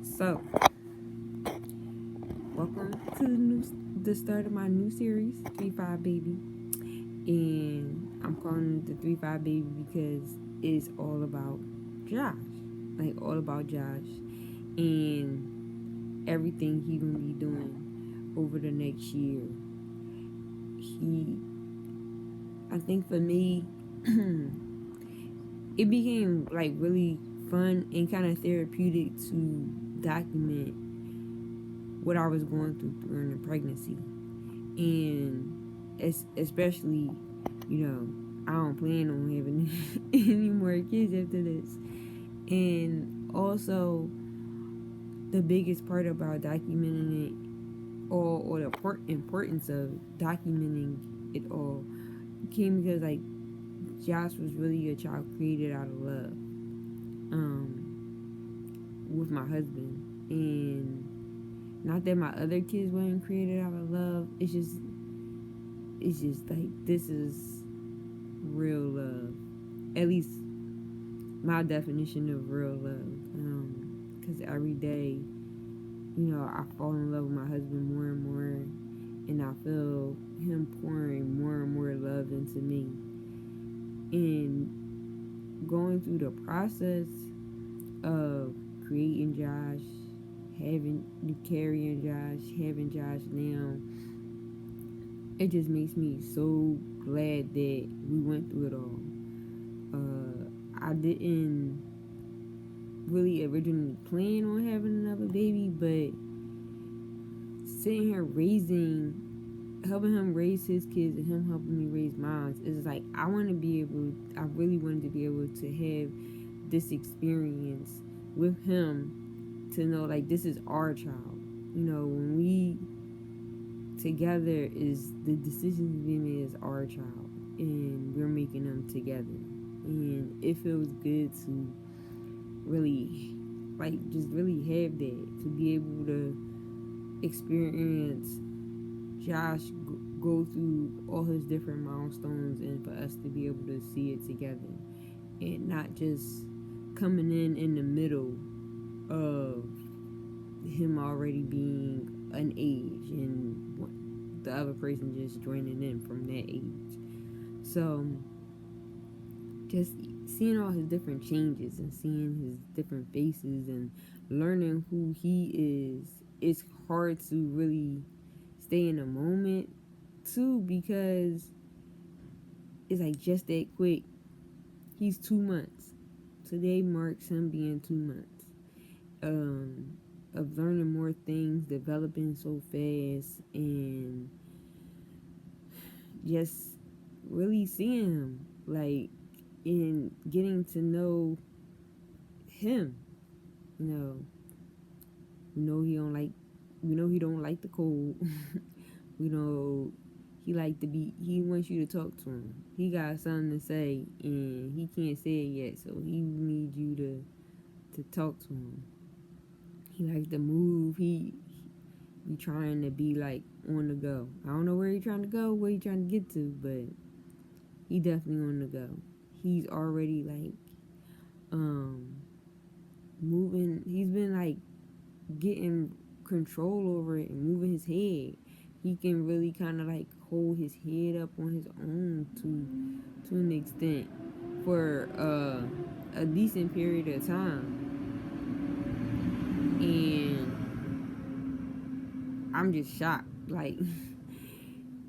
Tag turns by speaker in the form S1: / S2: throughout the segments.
S1: So, welcome to the start of my new series, 3-5 Baby. And I'm calling it the 3-5 Baby because it's all about Josh. Like, all about Josh. And everything he gonna be doing over the next year. I think for me, it became like really fun and kind of therapeutic to document what I was going through during the pregnancy. And especially, I don't plan on having any more kids after this. And also, the biggest part about documenting it, or the importance of documenting it all, came because, like, Josh was really a child created out of love, with my husband. And not that my other kids weren't created out of love. It's just like, this is real love. At least my definition of real love. Because every day, I fall in love with my husband more and more, and I feel him pouring more and more love into me. And going through the process of creating Josh, carrying Josh, having Josh now, it just makes me so glad that we went through it all. I didn't really originally plan on having another baby, but sitting here helping him raise his kids and him helping me raise mine, it's like I really wanted to be able to have this experience with him, to know, like, this is our child. When we together, is the decisions we made is our child, and we're making them together. And it feels good to really, like, just really have that, to be able to experience Josh go through all his different milestones, and for us to be able to see it together, and not just coming in the middle of him already being an age and the other person just joining in from that age. So just seeing all his different changes and seeing his different faces and learning who he is, it's hard to really stay in the moment too, because it's like just that quick. He's 2 months. Today marks him being 2 months. Of learning more things, developing so fast, and just really seeing him, like, and getting to know him. We know he don't like the cold. We know he wants you to talk to him. He got something to say and he can't say it yet, so he needs you to talk to him. He likes to move. He be trying to be, like, on the go. I don't know where he trying to go, where he trying to get to, but he definitely on the go. He's already, like, moving. He's been, like, getting control over it and moving his head. He can really kind of, like, hold his head up on his own to an extent for a decent period of time. And I'm just shocked. Like,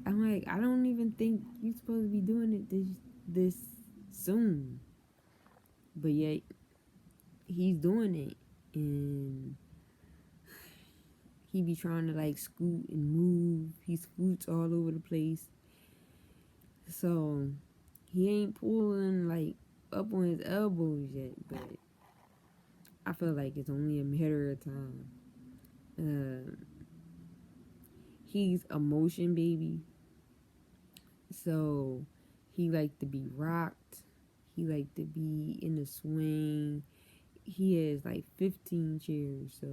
S1: I'm like, I don't even think you're supposed to be doing it this soon. But yet, he's doing it, and he be trying to like scoot and move. He scoots all over the place. So he ain't pulling like up on his elbows yet, but I feel like it's only a matter of time. He's a motion baby, so he like to be rocked. He like to be in the swing. He has like 15 chairs, so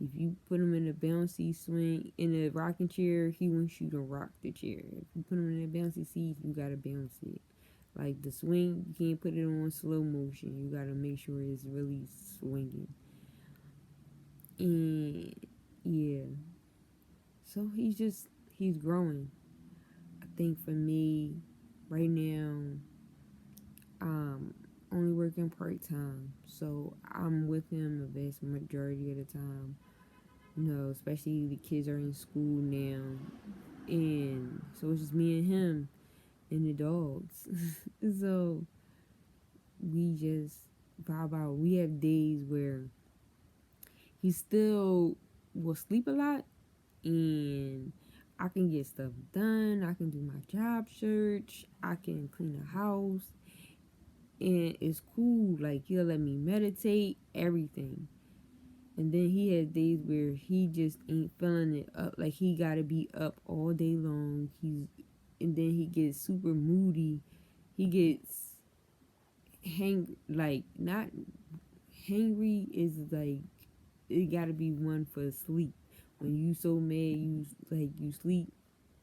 S1: if you put him in a bouncy swing in a rocking chair, he wants you to rock the chair. If you put him in a bouncy seat, you gotta bounce it. Like the swing, you can't put it on slow motion. You gotta make sure it's really swinging. And yeah, so he's growing. I think for me, right now, only working part time, so I'm with him the vast majority of the time. You know, especially the kids are in school now, and so it's just me and him and the dogs. So we just vibe out. We have days where he still will sleep a lot, and I can get stuff done. I can do my job search. I can clean the house, and it's cool. Like he'll let me meditate, everything. And then he has days where he just ain't feeling it up. Like he gotta be up all day long. And then he gets super moody. He gets like not hangry is like it gotta be one for sleep. When you so mad, you sleep.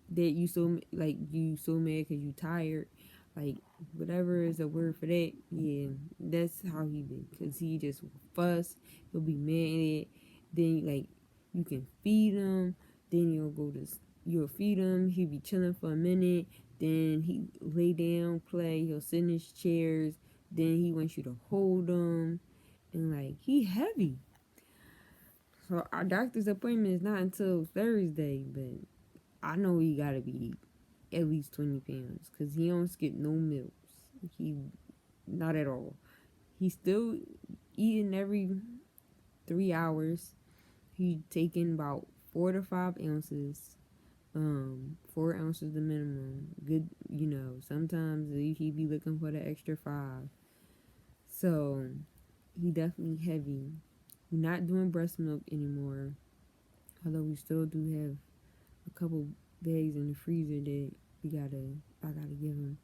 S1: That you so mad because you tired. Like whatever is a word for that. Yeah, that's how he be. Cause he just fuss. He'll be mad. Then like you can feed him. Then you'll feed him. He'll be chilling for a minute. Then he lay down, play. He'll sit in his chairs. Then he wants you to hold him, and like he heavy. So our doctor's appointment is not until Thursday, but I know he gotta be at least 20 pounds because he don't skip no meals. He not at all. He's still eating every 3 hours. He taking about 4 to 5 ounces. 4 ounces the minimum. Good, sometimes he be looking for the extra 5. So he definitely heavy. We're not doing breast milk anymore. Although we still do have a couple bags in the freezer that I gotta give him.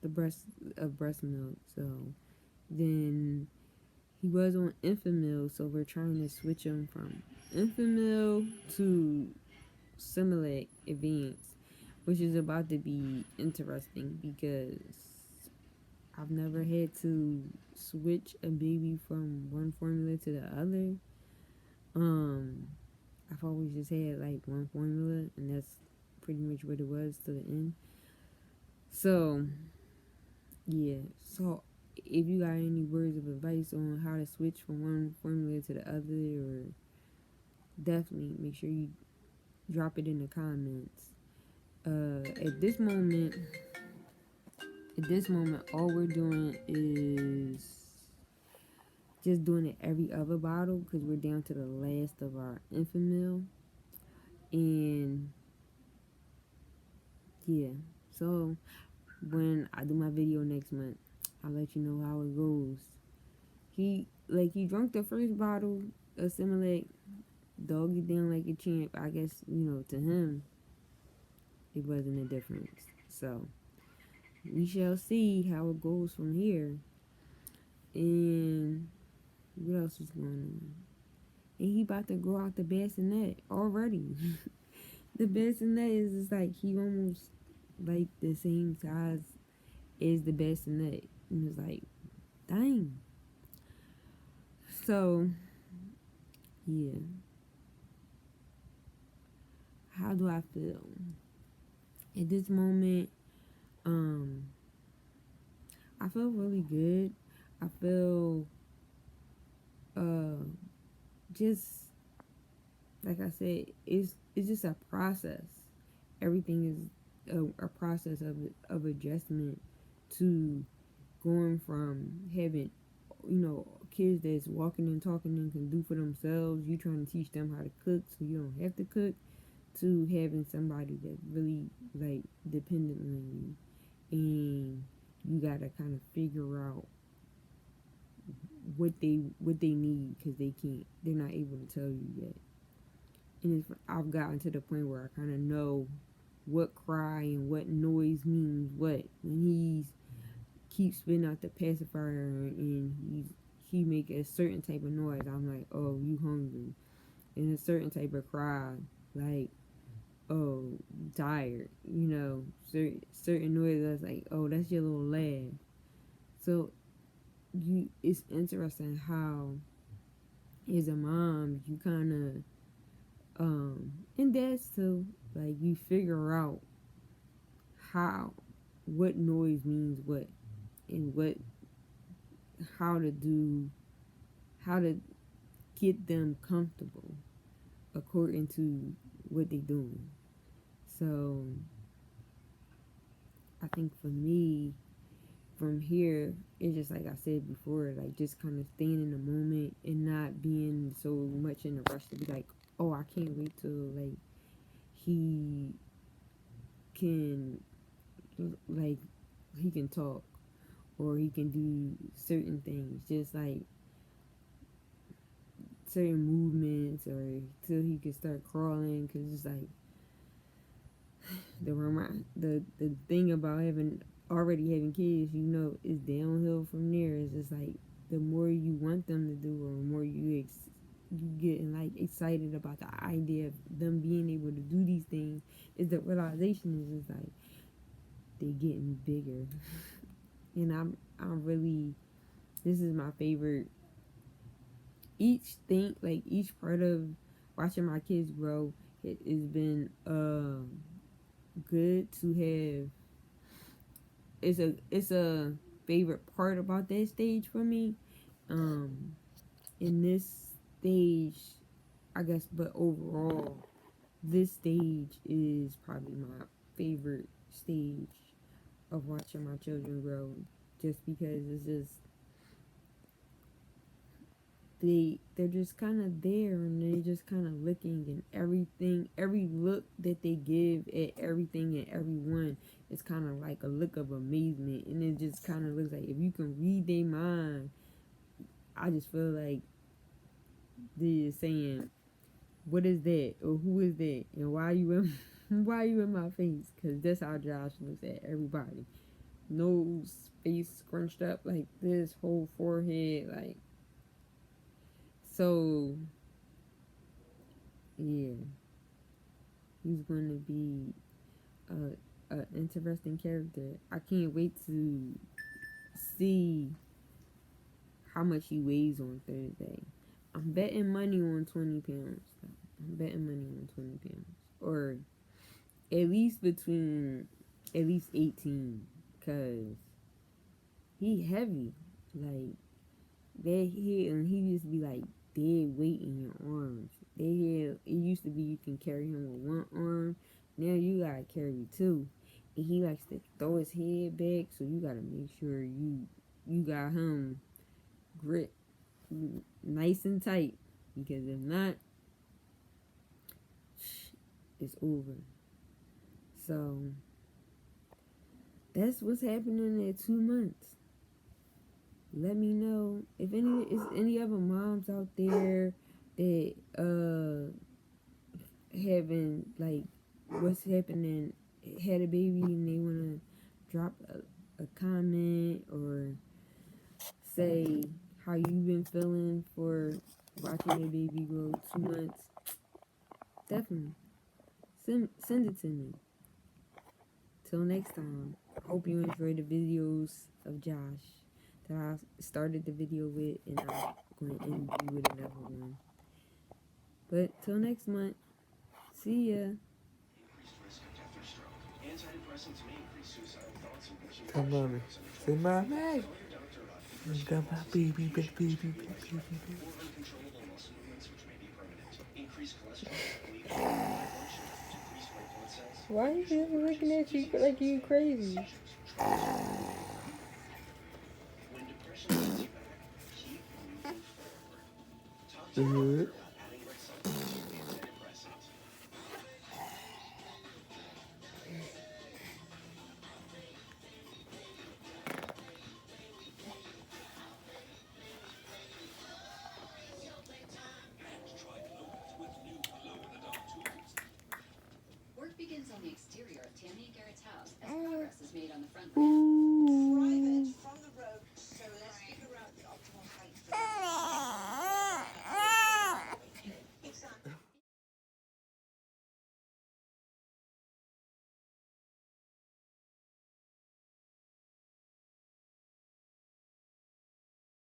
S1: The breast milk. So then he was on Enfamil, so we're trying to switch him from Enfamil to Similac Advanced, which is about to be interesting because I've never had to switch a baby from one formula to the other. I've always just had like one formula, and that's pretty much what it was to the end. So yeah, so if you got any words of advice on how to switch from one formula to the other, or definitely make sure you drop it in the comments. At this moment, all we're doing is just doing it every other bottle because we're down to the last of our Enfamil. And yeah, so when I do my video next month, I'll let you know how it goes. He drunk the first bottle of Similac, dog it down like a champ. I guess, to him, it wasn't a difference. So we shall see how it goes from here. And what else is going on? And he about to grow out the bassinet already. The bassinet is just like he almost like the same size as the bassinet. And it's like, dang. So yeah. How do I feel? At this moment, I feel really good. I feel just like I said, it's just a process. Everything is a process of adjustment to going from having kids that's walking and talking and can do for themselves. You trying to teach them how to cook so you don't have to cook. To having somebody that's really like dependent on you, and you gotta kind of figure out what they need because they're not able to tell you yet. And I've gotten to the point where I kind of know what cry and what noise means what. When he keeps spitting out the pacifier and he make a certain type of noise, I'm like, oh, you hungry. And a certain type of cry, like, oh, tired. Certain noise that's like, oh, that's your little lad. So it's interesting how as a mom you kind of and dads too, like you figure out what noise means what, and how to get them comfortable according to what they're doing. So I think for me, from here, it's just like I said before, like just kind of staying in the moment and not being so much in a rush to be like, oh, I can't wait till like he can like he can talk or he can do certain things, just like certain movements, or till he can start crawling. Because it's like the thing about already having kids, is downhill from there. It's just like the more you want them to do, or the more you getting like excited about the idea of them being able to do these things, is the realization is just like they getting bigger. And I'm really, this is my favorite. Each thing, like each part of watching my kids grow, it has been good to have. It's a favorite part about that stage for me. In this stage, I guess, but overall, this stage is probably my favorite stage of watching my children grow, just because it's just they're just kind of there, and they're just kind of looking, and every look that they give at everything and everyone is kind of like a look of amazement, and it just kind of looks like if you can read their mind, I just feel like they're saying, what is that, or who is that, and why you in why you in my face? Because that's how Josh looks at everybody. Nose, face scrunched up like this, whole forehead, like. So, yeah, he's going to be a interesting character. I can't wait to see how much he weighs on Thursday. I'm betting money on 20 pounds. I'm betting money on 20 pounds. Or at least 18. Because he heavy. Like, he just be like dead weight in your arms. It used to be you can carry him with one arm. Now you gotta carry two. And he likes to throw his head back, so you gotta make sure you got him grip nice and tight. Because if not, it's over. So that's what's happening in 2 months. Let me know if any other moms out there that having like what's happening, had a baby, and they want to drop a comment or say how you've been feeling for watching your baby grow 2 months. Definitely send it to me. Till next time, hope you enjoyed the videos of Josh that I started the video with, and I'm going to end you with another one. But till next month, see ya.
S2: Come on, say mommy. You got my baby, baby.
S1: Why are you just looking at you like you crazy?
S2: the hood.